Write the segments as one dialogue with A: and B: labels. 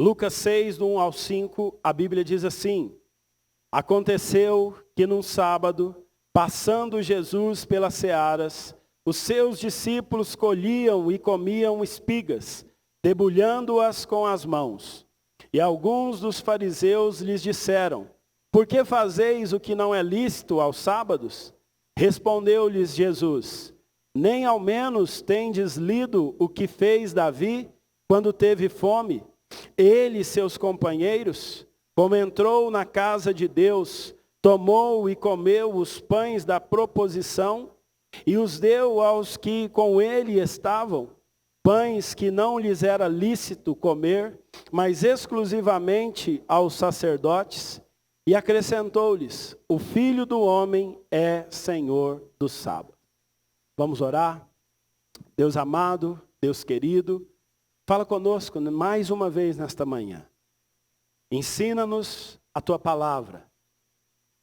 A: Lucas 6, do 1 ao 5, a Bíblia diz assim: aconteceu que num sábado, passando Jesus pelas searas, os seus discípulos colhiam e comiam espigas, debulhando-as com as mãos. E alguns dos fariseus lhes disseram: por que fazeis o que não é lícito aos sábados? Respondeu-lhes Jesus: nem ao menos tendes lido o que fez Davi quando teve fome, ele e seus companheiros, como entrou na casa de Deus, tomou e comeu os pães da proposição e os deu aos que com ele estavam, pães que não lhes era lícito comer, mas exclusivamente aos sacerdotes, e acrescentou-lhes: o Filho do Homem é Senhor do sábado. Vamos orar? Deus amado, Deus querido, fala conosco mais uma vez nesta manhã. Ensina-nos a tua palavra.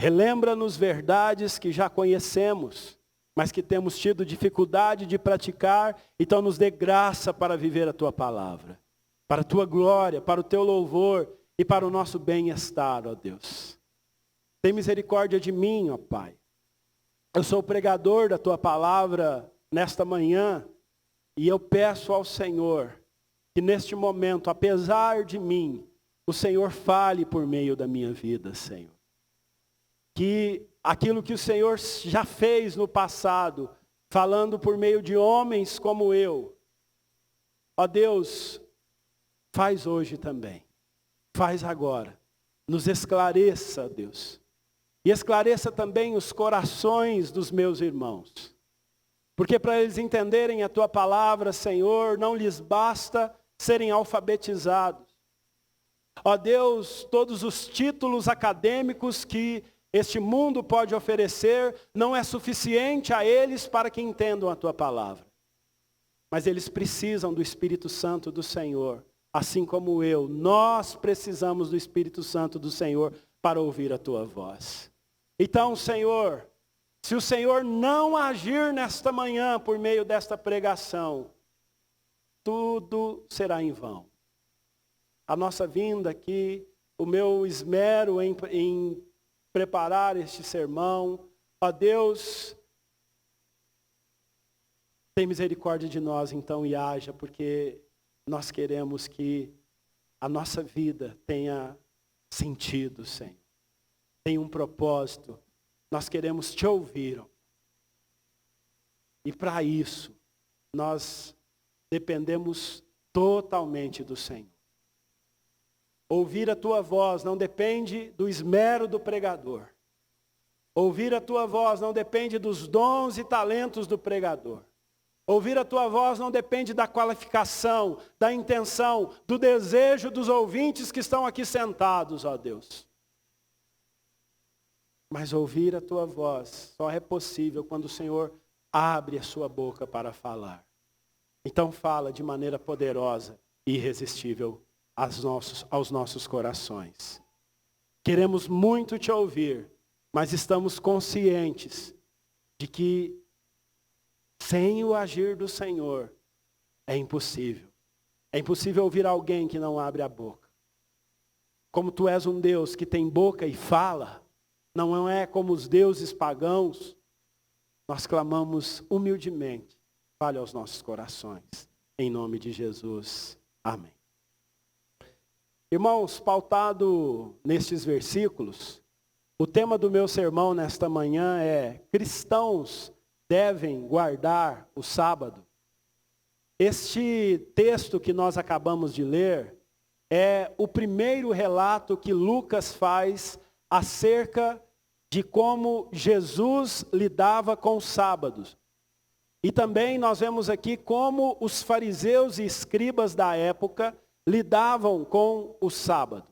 A: Relembra-nos verdades que já conhecemos, mas que temos tido dificuldade de praticar. Então nos dê graça para viver a tua palavra, para a tua glória, para o teu louvor e para o nosso bem-estar, ó Deus. Tem misericórdia de mim, ó Pai. Eu sou o pregador da tua palavra nesta manhã, e eu peço ao Senhor que neste momento, apesar de mim, o Senhor fale por meio da minha vida, Senhor. Que aquilo que o Senhor já fez no passado, falando por meio de homens como eu, ó Deus, faz hoje também, faz agora, nos esclareça, Deus. E esclareça também os corações dos meus irmãos. Porque para eles entenderem a tua palavra, Senhor, não lhes basta serem alfabetizados. Ó Deus, todos os títulos acadêmicos que este mundo pode oferecer não é suficiente a eles para que entendam a tua palavra. Mas eles precisam do Espírito Santo do Senhor, assim como eu. Nós precisamos do Espírito Santo do Senhor para ouvir a tua voz. Então, Senhor, se o Senhor não agir nesta manhã por meio desta pregação, tudo será em vão. A nossa vinda aqui, o meu esmero em preparar este sermão, ó Deus, tem misericórdia de nós então e haja, porque nós queremos que a nossa vida tenha sentido, Senhor. Tem um propósito. Nós queremos te ouvir. E para isso, nós dependemos totalmente do Senhor. Ouvir a tua voz não depende do esmero do pregador. Ouvir a tua voz não depende dos dons e talentos do pregador. Ouvir a tua voz não depende da qualificação, da intenção, do desejo dos ouvintes que estão aqui sentados, ó Deus. Mas ouvir a tua voz só é possível quando o Senhor abre a sua boca para falar. Então fala de maneira poderosa e irresistível aos nossos corações. Queremos muito te ouvir, mas estamos conscientes de que sem o agir do Senhor é impossível. É impossível ouvir alguém que não abre a boca. Como tu és um Deus que tem boca e fala, não é como os deuses pagãos, nós clamamos humildemente, fale aos nossos corações, em nome de Jesus, amém. Irmãos, pautado nestes versículos, o tema do meu sermão nesta manhã é: cristãos devem guardar o sábado. Este texto que nós acabamos de ler é o primeiro relato que Lucas faz acerca de como Jesus lidava com os sábados. E também nós vemos aqui como os fariseus e escribas da época lidavam com o sábado.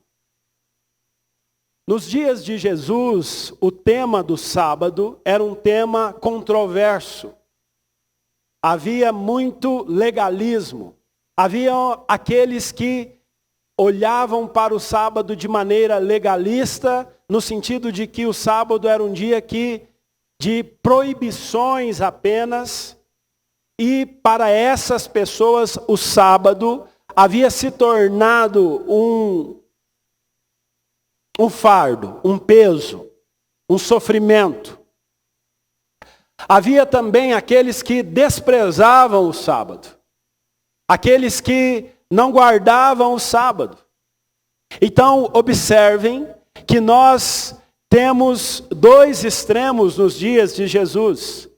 A: Nos dias de Jesus, o tema do sábado era um tema controverso. Havia muito legalismo. Havia aqueles que olhavam para o sábado de maneira legalista, no sentido de que o sábado era um dia de proibições apenas, e para essas pessoas o sábado havia se tornado um fardo, um peso, um sofrimento. Havia também aqueles que desprezavam o sábado, aqueles que não guardavam o sábado. Então, observem que nós temos dois extremos nos dias de Jesus.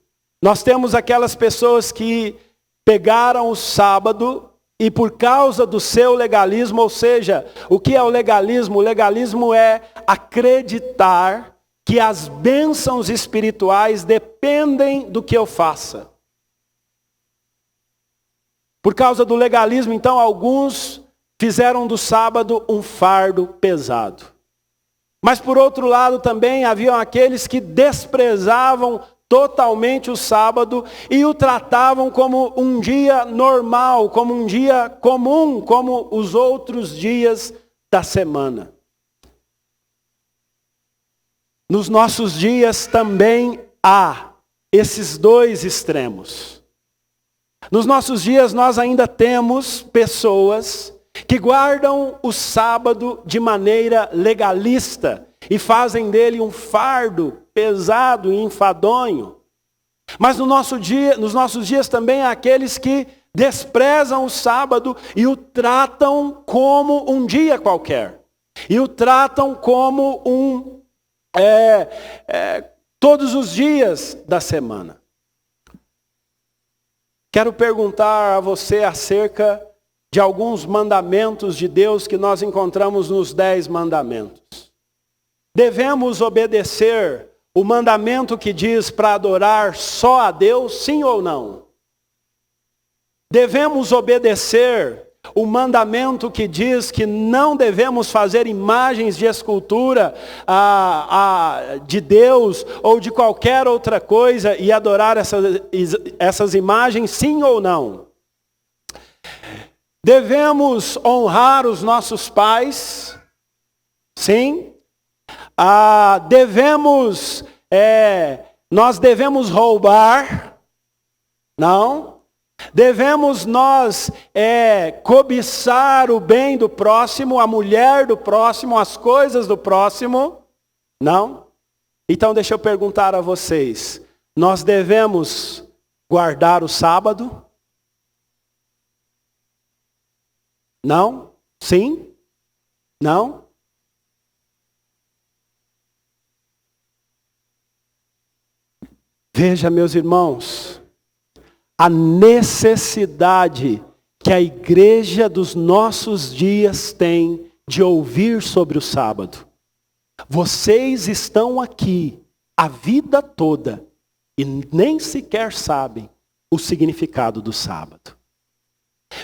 A: Nós temos aquelas pessoas que pegaram o sábado e por causa do seu legalismo, ou seja, o que é o legalismo? O legalismo é acreditar que as bênçãos espirituais dependem do que eu faça. Por causa do legalismo, então, alguns fizeram do sábado um fardo pesado. Mas por outro lado também haviam aqueles que desprezavam totalmente o sábado e o tratavam como um dia normal, como um dia comum, como os outros dias da semana. Nos nossos dias também há esses dois extremos. Nos nossos dias nós ainda temos pessoas que guardam o sábado de maneira legalista e fazem dele um fardo pesado e enfadonho. Mas nos nossos dias também há aqueles que desprezam o sábado e o tratam como um dia qualquer. E o tratam como todos os dias da semana. Quero perguntar a você acerca de alguns mandamentos de Deus que nós encontramos nos 10 mandamentos. Devemos obedecer o mandamento que diz para adorar só a Deus, sim ou não? Devemos obedecer o mandamento que diz que não devemos fazer imagens de escultura de Deus ou de qualquer outra coisa e adorar essas imagens, sim ou não? Devemos honrar os nossos pais, sim. Nós devemos roubar, não. Devemos nós cobiçar o bem do próximo, a mulher do próximo, as coisas do próximo? Não? Então deixa eu perguntar a vocês, nós devemos guardar o sábado? Não? Sim? Não? Veja, meus irmãos, a necessidade que a igreja dos nossos dias tem de ouvir sobre o sábado. Vocês estão aqui a vida toda e nem sequer sabem o significado do sábado.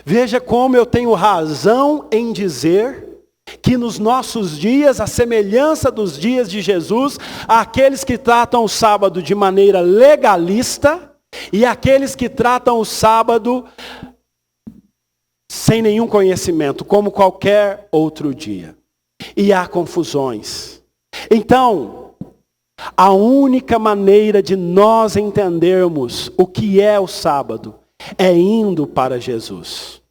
A: Veja como eu tenho razão em dizer que nos nossos dias, a semelhança dos dias de Jesus, há aqueles que tratam o sábado de maneira legalista e aqueles que tratam o sábado sem nenhum conhecimento, como qualquer outro dia. E há confusões. Então, a única maneira de nós entendermos o que é o sábado é indo para Jesus.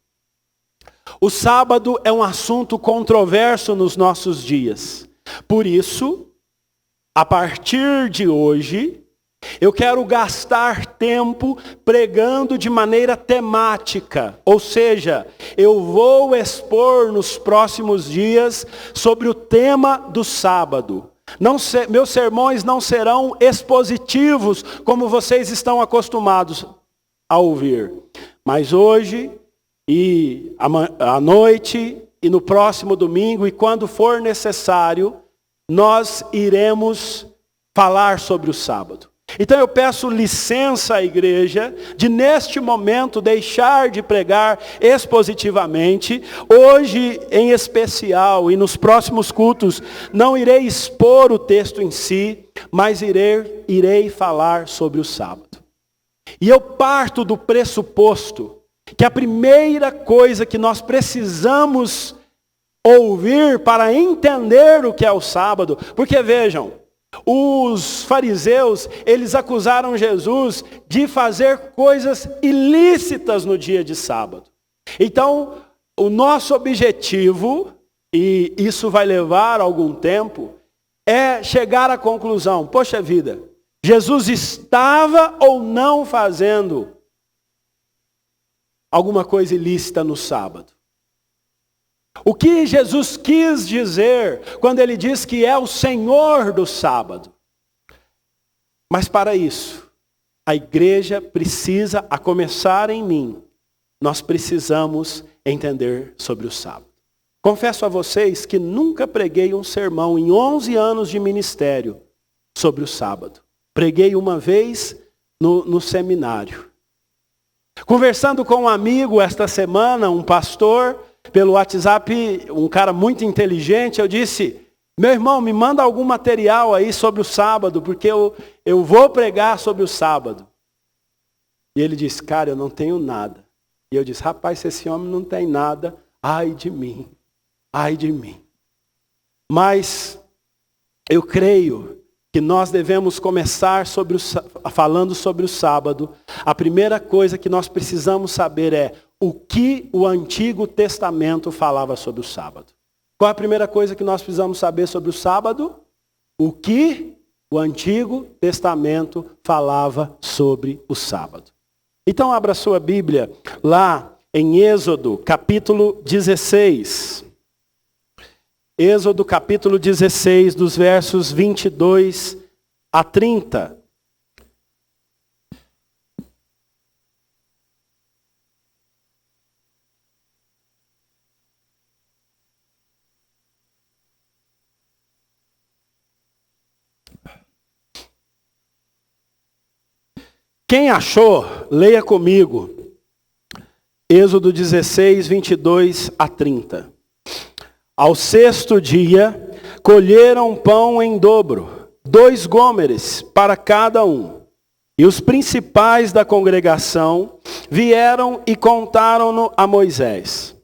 A: O sábado é um assunto controverso nos nossos dias. Por isso, a partir de hoje, eu quero gastar tempo pregando de maneira temática. Ou seja, eu vou expor nos próximos dias sobre o tema do sábado. Meus sermões não serão expositivos como vocês estão acostumados a ouvir. Mas hoje e à noite e no próximo domingo e quando for necessário, nós iremos falar sobre o sábado. Então eu peço licença à igreja de neste momento deixar de pregar expositivamente. Hoje em especial e nos próximos cultos não irei expor o texto em si, mas irei falar sobre o sábado. E eu parto do pressuposto que a primeira coisa que nós precisamos ouvir para entender o que é o sábado, porque vejam, os fariseus, eles acusaram Jesus de fazer coisas ilícitas no dia de sábado. Então, o nosso objetivo, e isso vai levar algum tempo, é chegar à conclusão, poxa vida, Jesus estava ou não fazendo alguma coisa ilícita no sábado? O que Jesus quis dizer quando ele diz que é o Senhor do sábado? Mas para isso, a igreja precisa, a começar em mim, nós precisamos entender sobre o sábado. Confesso a vocês que nunca preguei um sermão em 11 anos de ministério sobre o sábado. Preguei uma vez no seminário. Conversando com um amigo esta semana, um pastor, pelo WhatsApp, um cara muito inteligente, eu disse, meu irmão, me manda algum material aí sobre o sábado, porque eu vou pregar sobre o sábado. E ele disse, cara, eu não tenho nada. E eu disse, rapaz, se esse homem não tem nada, ai de mim, ai de mim. Mas eu creio que nós devemos começar falando sobre o sábado. A primeira coisa que nós precisamos saber é o que o Antigo Testamento falava sobre o sábado. Qual a primeira coisa que nós precisamos saber sobre o sábado? O que o Antigo Testamento falava sobre o sábado. Então abra sua Bíblia lá em Êxodo, capítulo 16. Êxodo capítulo 16, dos versos 22 a 30. Quem achou, leia comigo. Êxodo 16, 22 a 30. Ao sexto dia, colheram pão em dobro, 2 gômeres para cada um. E os principais da congregação vieram e contaram-no a Moisés.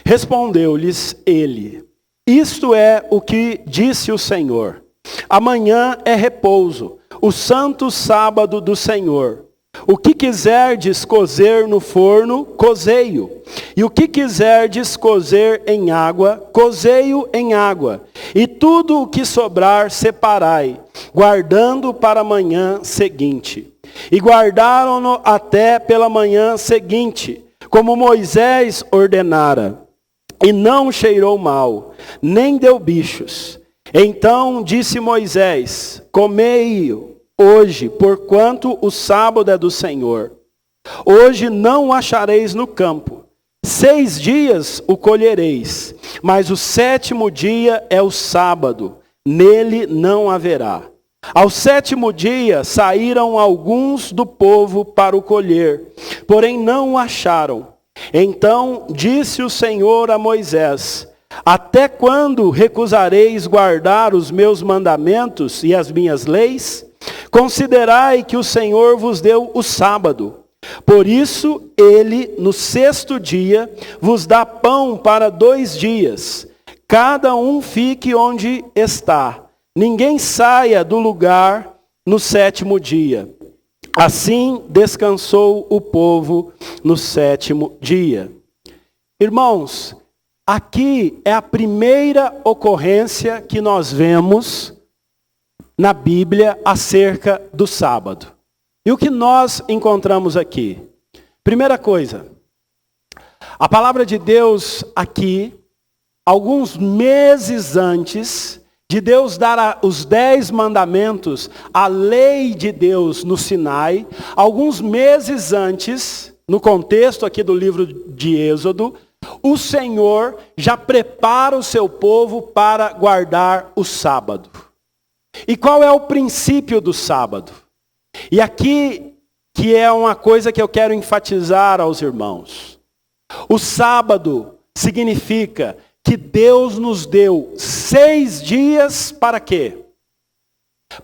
A: Respondeu-lhes ele, isto é o que disse o Senhor. Amanhã é repouso, o santo sábado do Senhor. O que quiserdes cozer no forno, cozei-o. E o que quiserdes cozer em água, cozei-o em água. E tudo o que sobrar, separai, guardando para a manhã seguinte. E guardaram-no até pela manhã seguinte, como Moisés ordenara. E não cheirou mal, nem deu bichos. Então disse Moisés, comei-o hoje, porquanto o sábado é do Senhor. Hoje não o achareis no campo. 6 dias o colhereis, mas o 7º dia é o sábado, nele não haverá. Ao 7º dia saíram alguns do povo para o colher, porém não o acharam. Então disse o Senhor a Moisés, até quando recusareis guardar os meus mandamentos e as minhas leis? Considerai que o Senhor vos deu o sábado. Por isso, ele, no 6º dia, vos dá pão para 2 dias. Cada um fique onde está. Ninguém saia do lugar no 7º dia. Assim descansou o povo no 7º dia. Irmãos, aqui é a primeira ocorrência que nós vemos na Bíblia acerca do sábado. E o que nós encontramos aqui? Primeira coisa, a palavra de Deus aqui, alguns meses antes de Deus dar os 10 mandamentos, a lei de Deus no Sinai, alguns meses antes, no contexto aqui do livro de Êxodo, o Senhor já prepara o seu povo para guardar o sábado. E qual é o princípio do sábado? E aqui que é uma coisa que eu quero enfatizar aos irmãos. O sábado significa que Deus nos deu 6 dias para quê?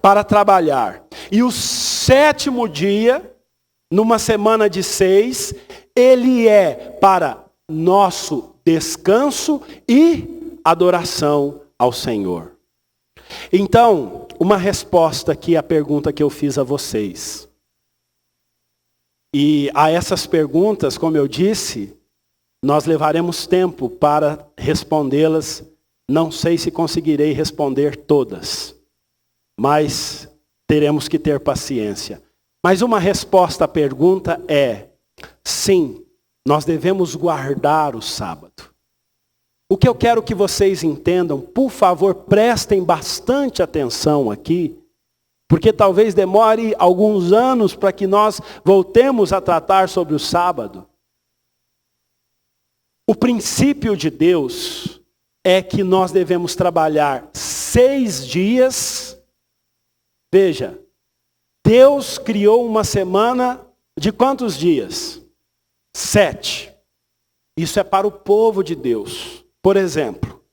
A: Para trabalhar. E o 7º dia, numa semana de 6, ele é para nosso descanso e adoração ao Senhor. Então, uma resposta aqui à pergunta que eu fiz a vocês. E a essas perguntas, como eu disse, nós levaremos tempo para respondê-las. Não sei se conseguirei responder todas, mas teremos que ter paciência. Mas uma resposta à pergunta é: sim, nós devemos guardar o sábado. O que eu quero que vocês entendam, por favor, prestem bastante atenção aqui, porque talvez demore alguns anos para que nós voltemos a tratar sobre o sábado. O princípio de Deus é que nós devemos trabalhar 6 dias. Veja, Deus criou uma semana de quantos dias? 7. Isso é para o povo de Deus. Por exemplo,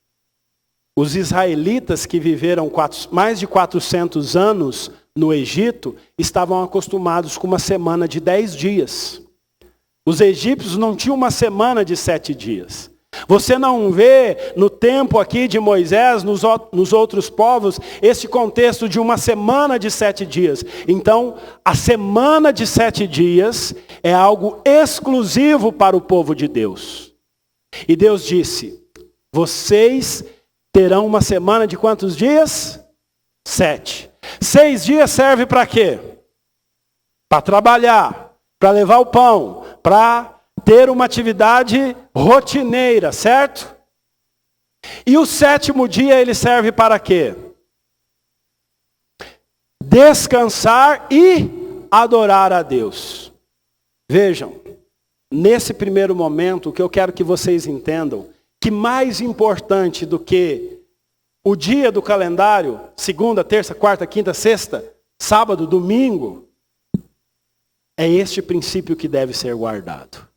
A: os israelitas que viveram mais de 400 anos no Egito, estavam acostumados com uma semana de 10 dias. Os egípcios não tinham uma semana de 7 dias. Você não vê no tempo aqui de Moisés, nos outros povos, esse contexto de uma semana de 7 dias. Então, a semana de 7 dias é algo exclusivo para o povo de Deus. E Deus disse: vocês terão uma semana de quantos dias? 7. 6 dias serve para quê? Para trabalhar, para levar o pão, para ter uma atividade rotineira, certo? E o 7º dia ele serve para quê? Descansar e adorar a Deus. Vejam, nesse primeiro momento, o que eu quero que vocês entendam, que mais importante do que o dia do calendário, segunda, terça, quarta, quinta, sexta, sábado, domingo, é este princípio que deve ser guardado.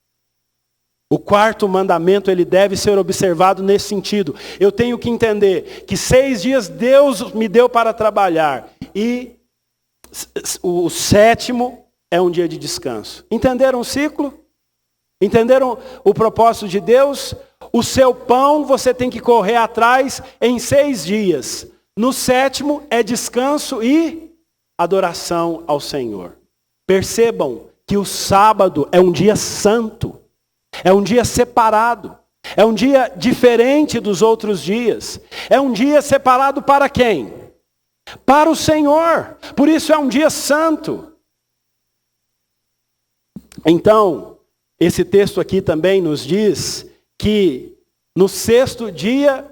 A: O 4º mandamento, ele deve ser observado nesse sentido. Eu tenho que entender que 6 dias Deus me deu para trabalhar. E o 7º é um dia de descanso. Entenderam o ciclo? Entenderam o propósito de Deus? O seu pão você tem que correr atrás em 6 dias. No 7º é descanso e adoração ao Senhor. Percebam que o sábado é um dia santo. É um dia separado. É um dia diferente dos outros dias. É um dia separado para quem? Para o Senhor. Por isso é um dia santo. Então, esse texto aqui também nos diz que no 6º dia,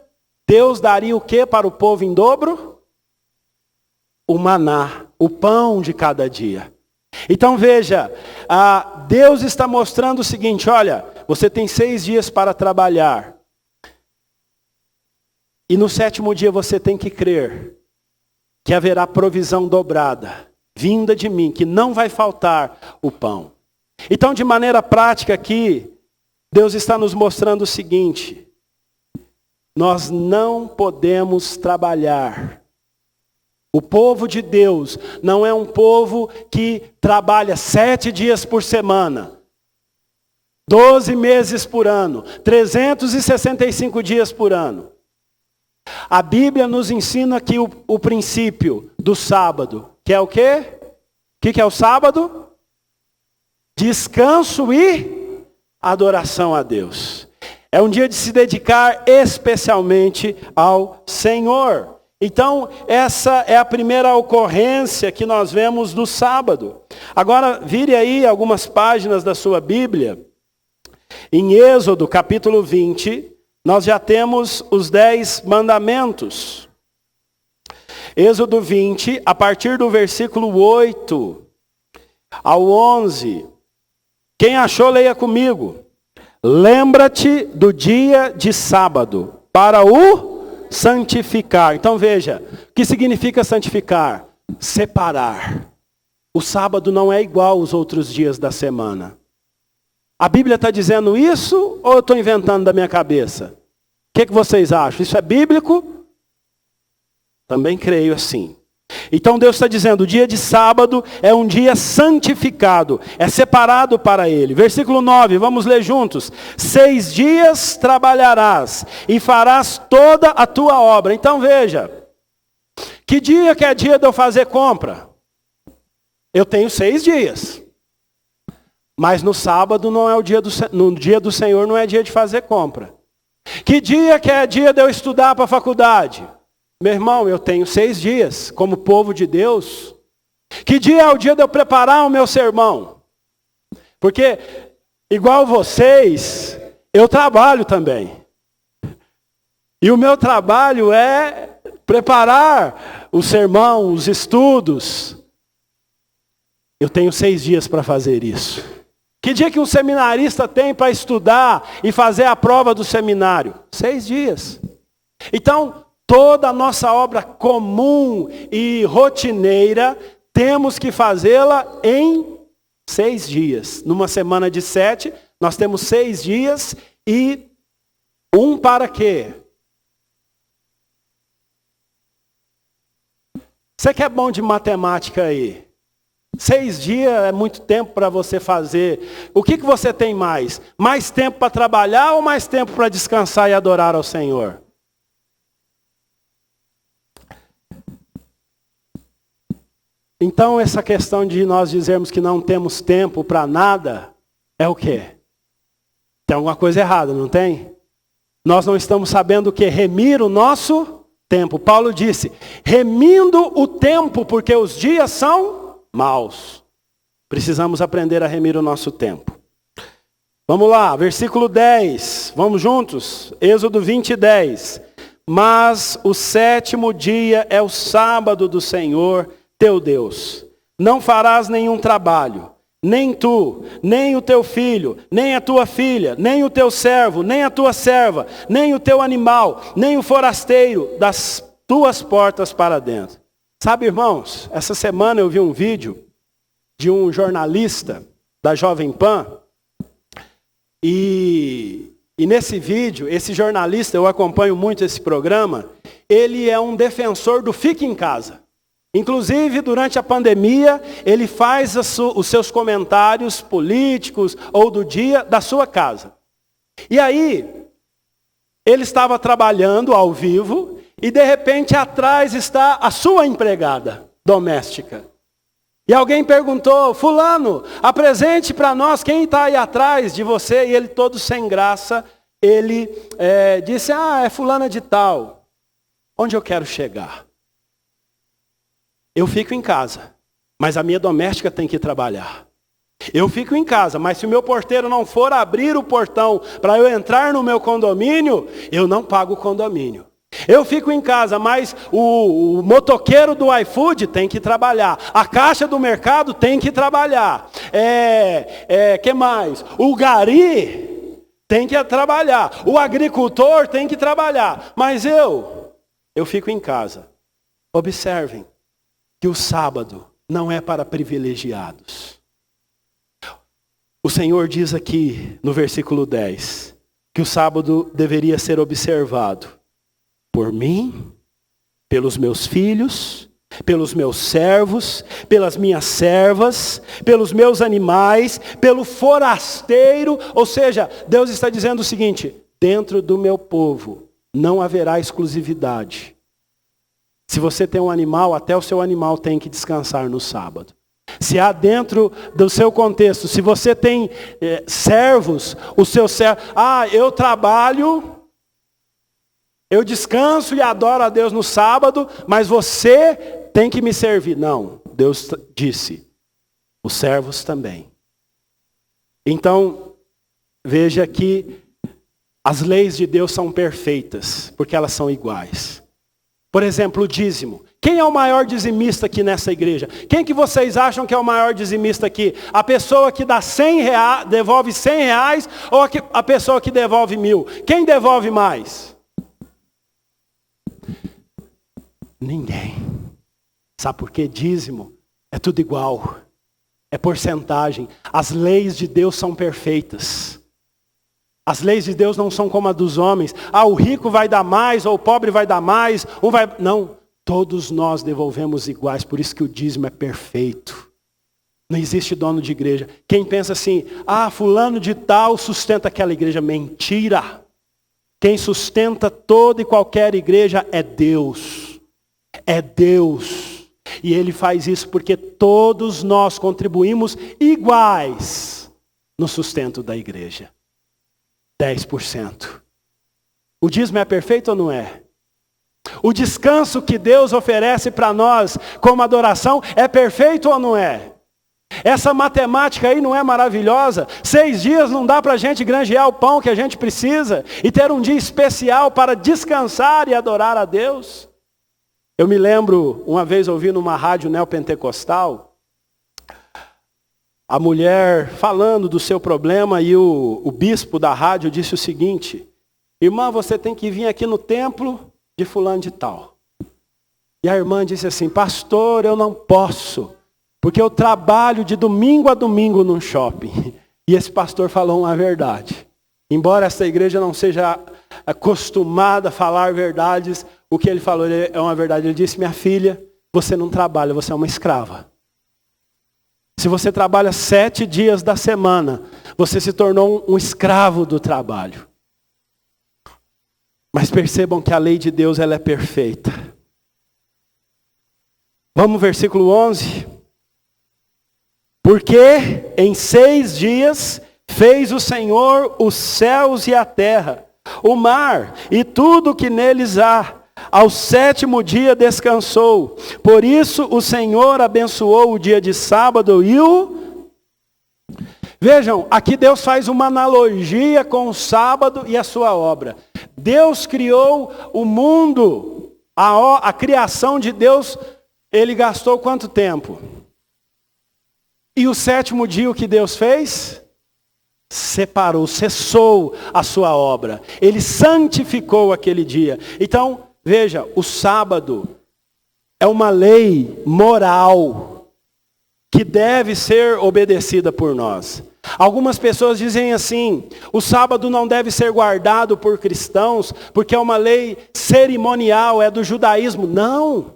A: Deus daria o que para o povo em dobro? O maná, o pão de cada dia. Então veja, Deus está mostrando o seguinte: olha, você tem 6 dias para trabalhar. E no 7º dia você tem que crer que haverá provisão dobrada, vinda de mim, que não vai faltar o pão. Então, de maneira prática aqui, Deus está nos mostrando o seguinte: nós não podemos trabalhar. O povo de Deus não é um povo que trabalha 7 dias por semana, 12 meses por ano, 365 dias por ano. A Bíblia nos ensina aqui o princípio do sábado, que é o quê? O que é o sábado? Descanso e adoração a Deus. É um dia de se dedicar especialmente ao Senhor. Então, essa é a primeira ocorrência que nós vemos do sábado. Agora, vire aí algumas páginas da sua Bíblia. Em Êxodo, capítulo 20, nós já temos os 10 mandamentos. Êxodo 20, a partir do versículo 8 ao 11. Quem achou, leia comigo. Lembra-te do dia de sábado, para o santificar. Então veja, o que significa santificar? Separar. O sábado não é igual aos outros dias da semana. A Bíblia está dizendo isso ou eu estou inventando da minha cabeça? O que vocês acham? Isso é bíblico? Também creio assim. Então Deus está dizendo, o dia de sábado é um dia santificado, é separado para ele. Versículo 9, vamos ler juntos. 6 dias trabalharás e farás toda a tua obra. Então veja, que dia que é dia de eu fazer compra? Eu tenho 6 dias. Mas no sábado não é no dia do Senhor não é dia de fazer compra. Que dia que é dia de eu estudar para a faculdade? Meu irmão, eu tenho 6 dias como povo de Deus. Que dia é o dia de eu preparar o meu sermão? Porque, igual vocês, eu trabalho também. E o meu trabalho é preparar o sermão, os estudos. Eu tenho 6 dias para fazer isso. Que dia que um seminarista tem para estudar e fazer a prova do seminário? 6 dias. Então, toda a nossa obra comum e rotineira, temos que fazê-la em 6 dias. Numa semana de 7, nós temos 6 dias e um para quê? Você que é bom de matemática aí. 6 dias é muito tempo para você fazer. O que você tem mais? Mais tempo para trabalhar ou mais tempo para descansar e adorar ao Senhor? Então essa questão de nós dizermos que não temos tempo para nada, é o quê? Tem alguma coisa errada, não tem? Nós não estamos sabendo o que? Remir o nosso tempo. Paulo disse, remindo o tempo, porque os dias são maus. Precisamos aprender a remir o nosso tempo. Vamos lá, versículo 10. Vamos juntos? Êxodo 20, 10. Mas o 7º dia é o sábado do Senhor, teu Deus. Não farás nenhum trabalho, nem tu, nem o teu filho, nem a tua filha, nem o teu servo, nem a tua serva, nem o teu animal, nem o forasteiro das tuas portas para dentro. Sabe, irmãos, essa semana eu vi um vídeo de um jornalista da Jovem Pan. E nesse vídeo, esse jornalista, eu acompanho muito esse programa, ele é um defensor do fique em casa. Inclusive, durante a pandemia, ele faz os seus comentários políticos ou do dia da sua casa. E aí, ele estava trabalhando ao vivo e de repente atrás está a sua empregada doméstica. E alguém perguntou, fulano, apresente para nós quem está aí atrás de você. E ele todo sem graça, ele disse, é fulana de tal. Onde eu quero chegar? Eu fico em casa, mas a minha doméstica tem que trabalhar. Eu fico em casa, mas se o meu porteiro não for abrir o portão para eu entrar no meu condomínio, eu não pago o condomínio. Eu fico em casa, mas o motoqueiro do iFood tem que trabalhar. A caixa do mercado tem que trabalhar. Que mais? O gari tem que trabalhar. O agricultor tem que trabalhar. Mas eu fico em casa. Observem que o sábado não é para privilegiados. O Senhor diz aqui no versículo 10 que o sábado deveria ser observado por mim, pelos meus filhos, pelos meus servos, pelas minhas servas, pelos meus animais, pelo forasteiro. Ou seja, Deus está dizendo o seguinte, dentro do meu povo não haverá exclusividade. Se você tem um animal, até o seu animal tem que descansar no sábado. Se há dentro do seu contexto, se você tem servos, o seu servo, eu trabalho, eu descanso e adoro a Deus no sábado, mas você tem que me servir. Não, Deus disse, os servos também. Então, veja que as leis de Deus são perfeitas, porque elas são iguais. Por exemplo, o dízimo. Quem é o maior dizimista aqui nessa igreja? Quem que vocês acham que é o maior dizimista aqui? A pessoa que dá R$100, devolve R$100 ou a pessoa que devolve 1.000? Quem devolve mais? Ninguém. Sabe por quê? Dízimo é tudo igual. É porcentagem. As leis de Deus são perfeitas. As leis de Deus não são como a dos homens. O rico vai dar mais, ou o pobre vai dar mais. Não, todos nós devolvemos iguais. Por isso que o dízimo é perfeito. Não existe dono de igreja. Quem pensa assim, fulano de tal sustenta aquela igreja. Mentira. Quem sustenta toda e qualquer igreja é Deus. É Deus. E Ele faz isso porque todos nós contribuímos iguais. no sustento da igreja. 10%. O dízimo é perfeito ou não é? O descanso que Deus oferece para nós como adoração é perfeito ou não é? Essa matemática aí não é maravilhosa? 6 dias não dá para a gente granjear o pão que a gente precisa e ter um dia especial para descansar e adorar a Deus? Eu me lembro, uma vez ouvindo numa rádio neopentecostal, a mulher falando do seu problema e o bispo da rádio disse o seguinte: irmã, você tem que vir aqui no templo de fulano de tal. E a irmã disse assim: pastor, eu não posso, porque eu trabalho de domingo a domingo num shopping. E esse pastor falou uma verdade. Embora essa igreja não seja acostumada a falar verdades, o que ele falou é uma verdade. Ele disse: minha filha, você não trabalha, você é uma escrava. Se você trabalha 7 dias da semana, você se tornou um escravo do trabalho. Mas percebam que a lei de Deus ela é perfeita. Vamos versículo 11. Porque em 6 dias fez o Senhor os céus e a terra, o mar e tudo que neles há. Ao 7º dia descansou. Por isso o Senhor abençoou o dia de sábado e o... Vejam, aqui Deus faz uma analogia com o sábado e a sua obra. Deus criou o mundo, a criação de Deus, ele gastou quanto tempo? E o 7º dia o que Deus fez? Separou, cessou a sua obra. Ele santificou aquele dia. Então, veja, o sábado é uma lei moral que deve ser obedecida por nós. Algumas pessoas dizem assim: o sábado não deve ser guardado por cristãos, porque é uma lei cerimonial, é do judaísmo. Não!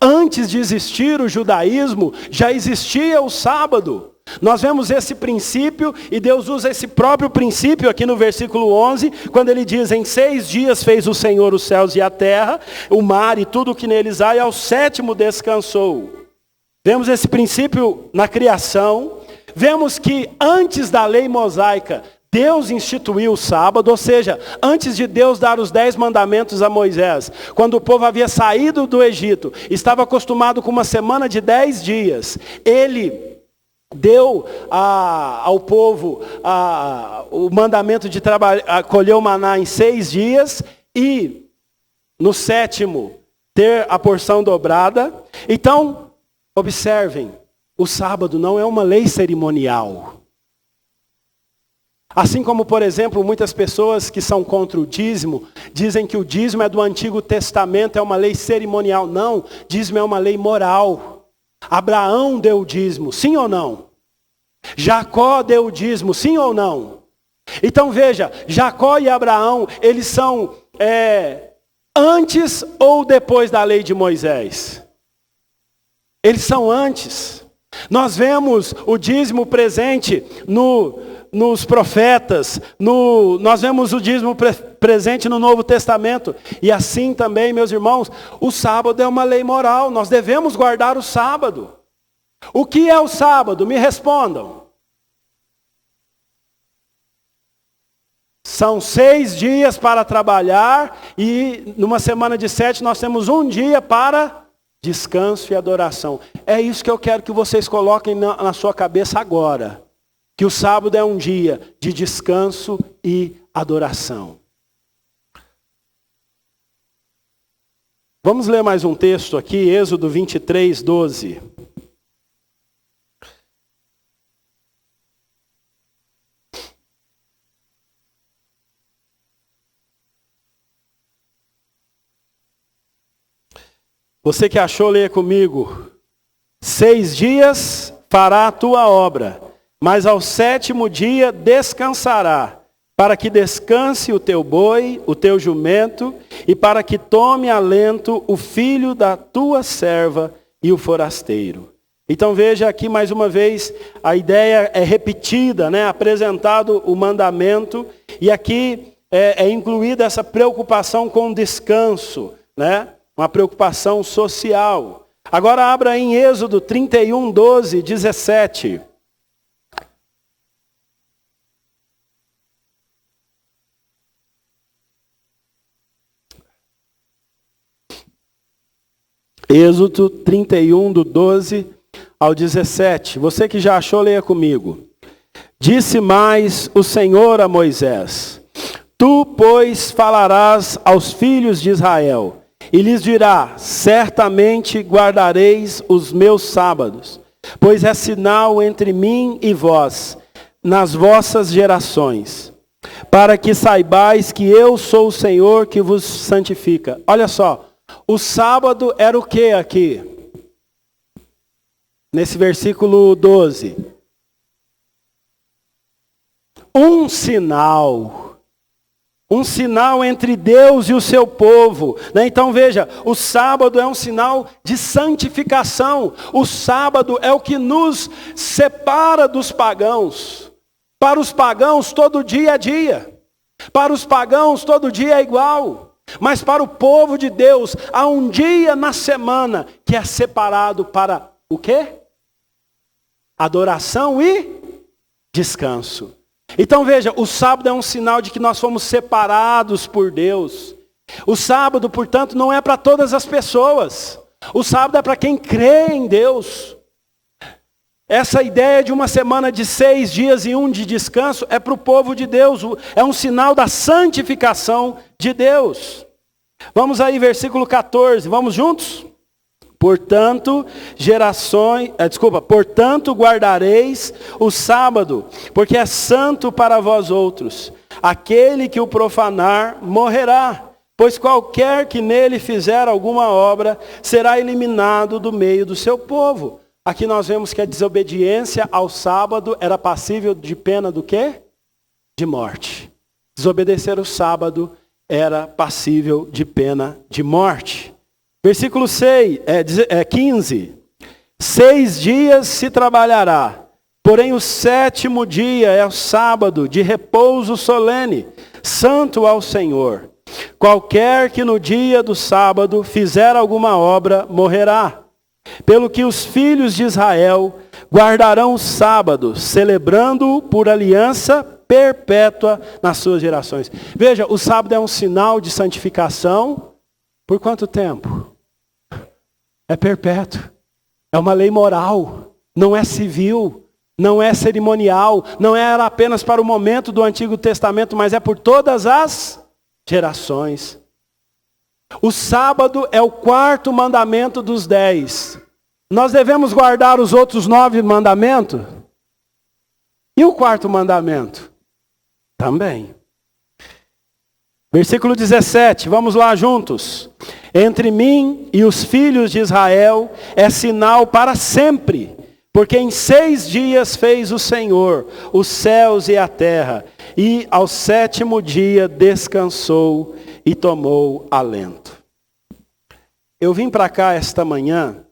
A: Antes de existir o judaísmo, já existia o sábado. Nós vemos esse princípio, e Deus usa esse próprio princípio aqui no versículo 11, quando ele diz: em 6 dias fez o Senhor os céus e a terra, o mar e tudo o que neles há, e ao 7º descansou. Vemos esse princípio na criação. Vemos que antes da lei mosaica, Deus instituiu o sábado, ou seja, antes de Deus dar os 10 mandamentos a Moisés, quando o povo havia saído do Egito, estava acostumado com uma semana de 10 dias, ele deu ao povo o mandamento de colher o maná em 6 dias, e no 7º ter a porção dobrada. Então, observem, o sábado não é uma lei cerimonial. Assim como, por exemplo, muitas pessoas que são contra o dízimo, dizem que o dízimo é do Antigo Testamento, é uma lei cerimonial. Não, dízimo é uma lei moral. Abraão deu o dízimo, sim ou não? Jacó deu o dízimo, sim ou não? Então veja, Jacó e Abraão, eles são antes ou depois da lei de Moisés? Eles são antes. Nós vemos o dízimo presente nos profetas, nós vemos o dízimo presente no Novo Testamento. E assim também, meus irmãos, o sábado é uma lei moral, nós devemos guardar o sábado. O que é o sábado? Me respondam. São 6 dias para trabalhar, e numa semana de 7 nós temos um dia para descanso e adoração. É isso que eu quero que vocês coloquem na sua cabeça agora. Que o sábado é um dia de descanso e adoração. Vamos ler mais um texto aqui, Êxodo 23, 12. Você que achou, leia comigo. 6 dias fará a tua obra, mas ao 7º dia descansará, para que descanse o teu boi, o teu jumento, e para que tome alento o filho da tua serva e o forasteiro. Então veja aqui mais uma vez, a ideia é repetida, né? Apresentado o mandamento, e aqui é incluída essa preocupação com o descanso, né? Uma preocupação social. Agora abra em Êxodo 31, 12, 17. Êxodo 31, do 12 ao 17. Você que já achou, leia comigo. Disse mais o Senhor a Moisés: Tu, pois, falarás aos filhos de Israel, e lhes dirá: certamente guardareis os meus sábados, pois é sinal entre mim e vós, nas vossas gerações, para que saibais que eu sou o Senhor que vos santifica. Olha só, o sábado era o que aqui? Nesse versículo 12. Um sinal entre Deus e o seu povo. Então veja, o sábado é um sinal de santificação. O sábado é o que nos separa dos pagãos. Para os pagãos, todo dia é dia. Para os pagãos, todo dia é igual. Mas para o povo de Deus, há um dia na semana que é separado para o quê? Adoração e descanso. Então veja, o sábado é um sinal de que nós fomos separados por Deus. O sábado, portanto, não é para todas as pessoas. O sábado é para quem crê em Deus. Essa ideia de uma semana de 6 dias e 1 de descanso é para o povo de Deus. É um sinal da santificação de Deus. Vamos aí, versículo 14. Vamos juntos? Portanto, portanto guardareis o sábado, porque é santo para vós outros. Aquele que o profanar morrerá, pois qualquer que nele fizer alguma obra será eliminado do meio do seu povo. Aqui nós vemos que a desobediência ao sábado era passível de pena do quê? De morte. Desobedecer o sábado era passível de pena de morte. Versículo 15. 6 dias se trabalhará, porém o 7º dia é o sábado de repouso solene, santo ao Senhor. Qualquer que no dia do sábado fizer alguma obra, morrerá. Pelo que os filhos de Israel guardarão o sábado, celebrando-o por aliança perpétua nas suas gerações. Veja, o sábado é um sinal de santificação. Por quanto tempo? É perpétuo. É uma lei moral. Não é civil. Não é cerimonial. Não era apenas para o momento do Antigo Testamento, mas é por todas as gerações. O sábado é o 4º mandamento dos 10. Nós devemos guardar os outros 9 mandamentos? E o 4º mandamento? Também. Versículo 17, vamos lá juntos. Entre mim e os filhos de Israel é sinal para sempre, porque em 6 dias fez o Senhor os céus e a terra, e ao 7º dia descansou e tomou alento. Eu vim para cá esta manhã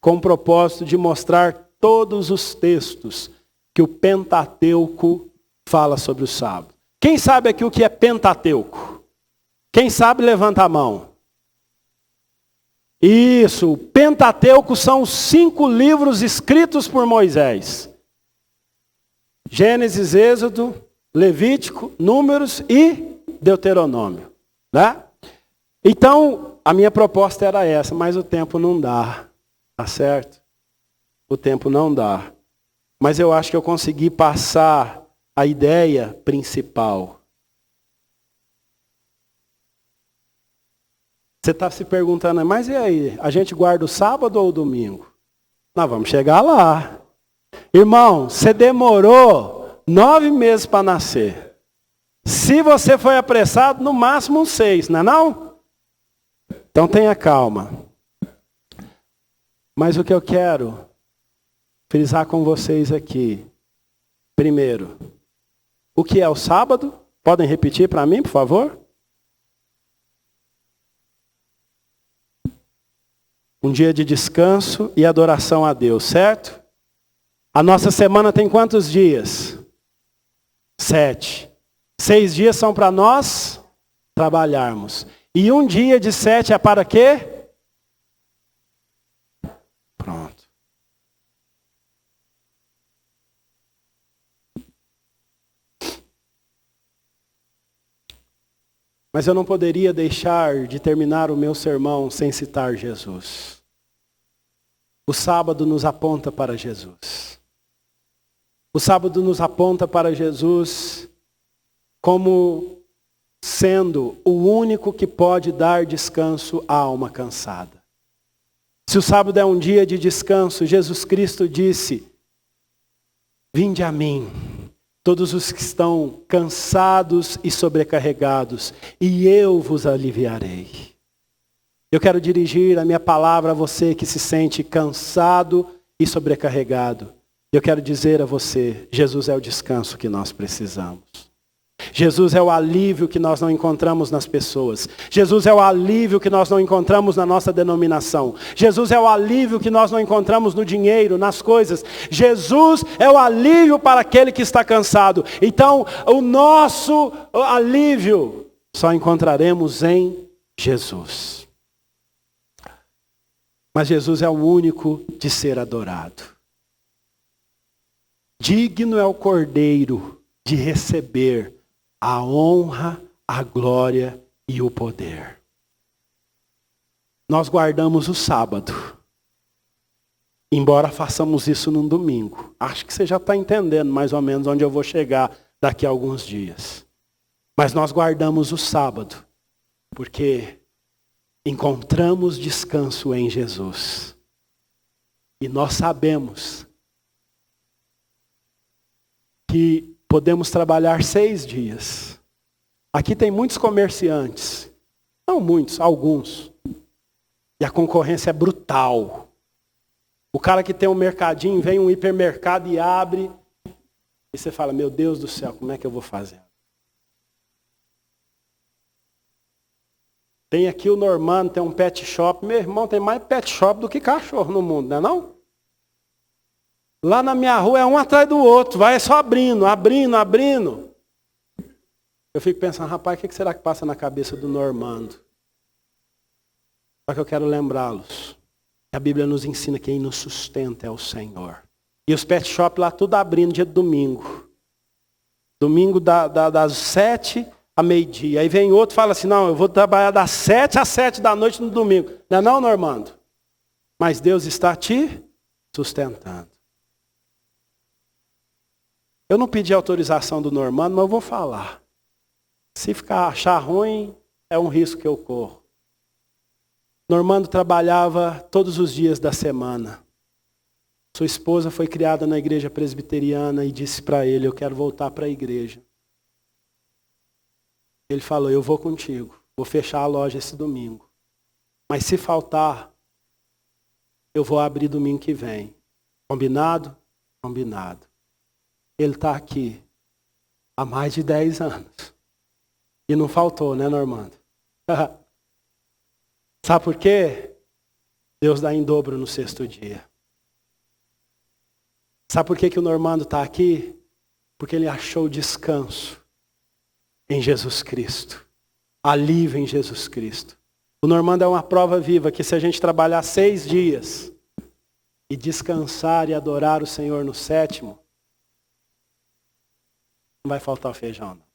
A: com o propósito de mostrar todos os textos que o Pentateuco fala sobre o sábado. Quem sabe aqui o que é Pentateuco? Quem sabe, levanta a mão. Isso, o Pentateuco são os 5 livros escritos por Moisés. Gênesis, Êxodo, Levítico, Números e Deuteronômio. Né? Então, a minha proposta era essa, mas o tempo não dá. Tá certo? O tempo não dá. Mas eu acho que eu consegui passar a ideia principal. Você está se perguntando, mas e aí? A gente guarda o sábado ou o domingo? Nós vamos chegar lá. Irmão, você demorou 9 meses para nascer. Se você foi apressado, no máximo uns 6, não é não? Então tenha calma. Mas o que eu quero frisar com vocês aqui. Primeiro, o que é o sábado? Podem repetir para mim, por favor? Um dia de descanso e adoração a Deus, certo? A nossa semana tem quantos dias? 7. 6 dias são para nós trabalharmos. E um dia de 7 é para quê? Pronto. Mas eu não poderia deixar de terminar o meu sermão sem citar Jesus. O sábado nos aponta para Jesus. O sábado nos aponta para Jesus como sendo o único que pode dar descanso à alma cansada. Se o sábado é um dia de descanso, Jesus Cristo disse: vinde a mim, todos os que estão cansados e sobrecarregados, e eu vos aliviarei. Eu quero dirigir a minha palavra a você que se sente cansado e sobrecarregado. Eu quero dizer a você, Jesus é o descanso que nós precisamos. Jesus é o alívio que nós não encontramos nas pessoas. Jesus é o alívio que nós não encontramos na nossa denominação. Jesus é o alívio que nós não encontramos no dinheiro, nas coisas. Jesus é o alívio para aquele que está cansado. Então, o nosso alívio só encontraremos em Jesus. Mas Jesus é o único de ser adorado. Digno é o Cordeiro de receber a honra, a glória e o poder. Nós guardamos o sábado, embora façamos isso num domingo. Acho que você já está entendendo mais ou menos onde eu vou chegar daqui a alguns dias. Mas nós guardamos o sábado, porque encontramos descanso em Jesus. E nós sabemos que podemos trabalhar 6 dias. Aqui tem muitos comerciantes. Não muitos, alguns. E a concorrência é brutal. O cara que tem um mercadinho, vem um hipermercado e abre. E você fala, meu Deus do céu, como é que eu vou fazer? Tem aqui o Normando, tem um pet shop. Meu irmão, tem mais pet shop do que cachorro no mundo, não é não? Lá na minha rua é um atrás do outro, vai só abrindo. Eu fico pensando, rapaz, o que será que passa na cabeça do Normando? Só que eu quero lembrá-los. A Bíblia nos ensina que quem nos sustenta é o Senhor. E os pet shop lá tudo abrindo dia de domingo. Domingo das 7 a meio-dia. Aí vem outro e fala assim, não, eu vou trabalhar das 7 às 7 da noite no domingo. Não é não, Normando? Mas Deus está te sustentando. Eu não pedi autorização do Normando, mas eu vou falar. Se achar ruim, é um risco que eu corro. Normando trabalhava todos os dias da semana. Sua esposa foi criada na igreja presbiteriana e disse para ele, eu quero voltar para a igreja. Ele falou, eu vou contigo, vou fechar a loja esse domingo. Mas se faltar, eu vou abrir domingo que vem. Combinado? Combinado. Ele está aqui há mais de 10 anos. E não faltou, né, Normando? Sabe por quê? Deus dá em dobro no 6º dia. Sabe por que o Normando está aqui? Porque ele achou descanso em Jesus Cristo. Alívio em Jesus Cristo. O Normando é uma prova viva que se a gente trabalhar 6 dias e descansar e adorar o Senhor no 7º, não vai faltar o feijão, não.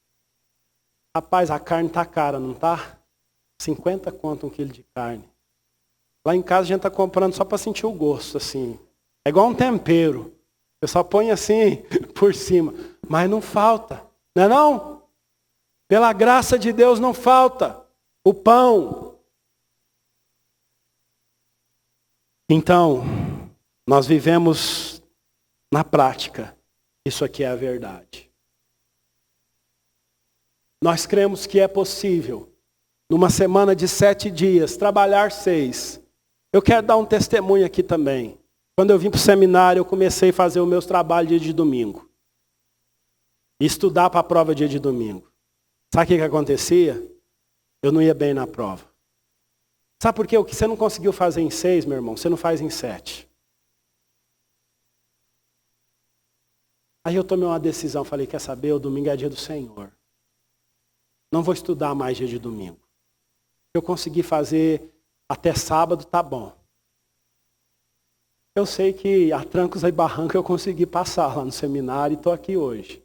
A: Rapaz, a carne está cara, não está? 50 conto 1 quilo de carne. Lá em casa a gente está comprando só para sentir o gosto, assim. É igual um tempero. Você só põe assim por cima. Mas não falta. Não é não? Pela graça de Deus não falta o pão. Então, nós vivemos na prática. Isso aqui é a verdade. Nós cremos que é possível, numa semana de 7 dias, trabalhar 6. Eu quero dar um testemunho aqui também. Quando eu vim para o seminário, eu comecei a fazer os meus trabalhos dia de domingo. E estudar para a prova dia de domingo. Sabe o que acontecia? Eu não ia bem na prova. Sabe por quê? O que você não conseguiu fazer em 6, meu irmão, você não faz em 7. Aí eu tomei uma decisão, falei, quer saber? O domingo é dia do Senhor. Não vou estudar mais dia de domingo. Eu consegui fazer até sábado, tá bom. Eu sei que a trancos e barrancos eu consegui passar lá no seminário e estou aqui hoje.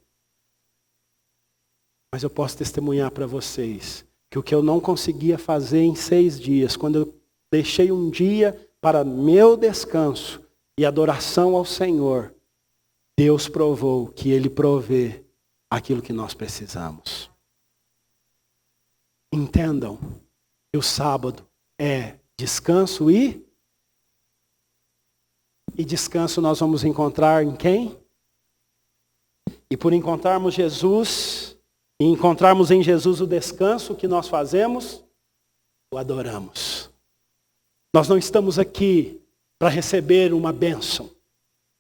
A: Mas eu posso testemunhar para vocês que o que eu não conseguia fazer em 6 dias, quando eu deixei um dia para meu descanso e adoração ao Senhor, Deus provou que Ele provê aquilo que nós precisamos. Entendam que o sábado é descanso e descanso nós vamos encontrar em quem? E por encontrarmos Jesus, e encontrarmos em Jesus o descanso, o que nós fazemos? O adoramos. Nós não estamos aqui para receber uma bênção.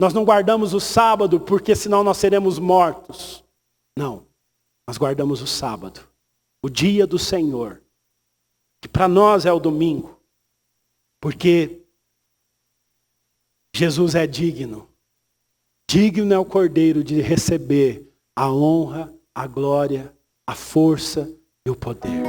A: Nós não guardamos o sábado porque senão nós seremos mortos. Não, nós guardamos o sábado, o dia do Senhor, que para nós é o domingo, porque Jesus é digno. Digno é o Cordeiro de receber a honra, a glória, a força e o poder.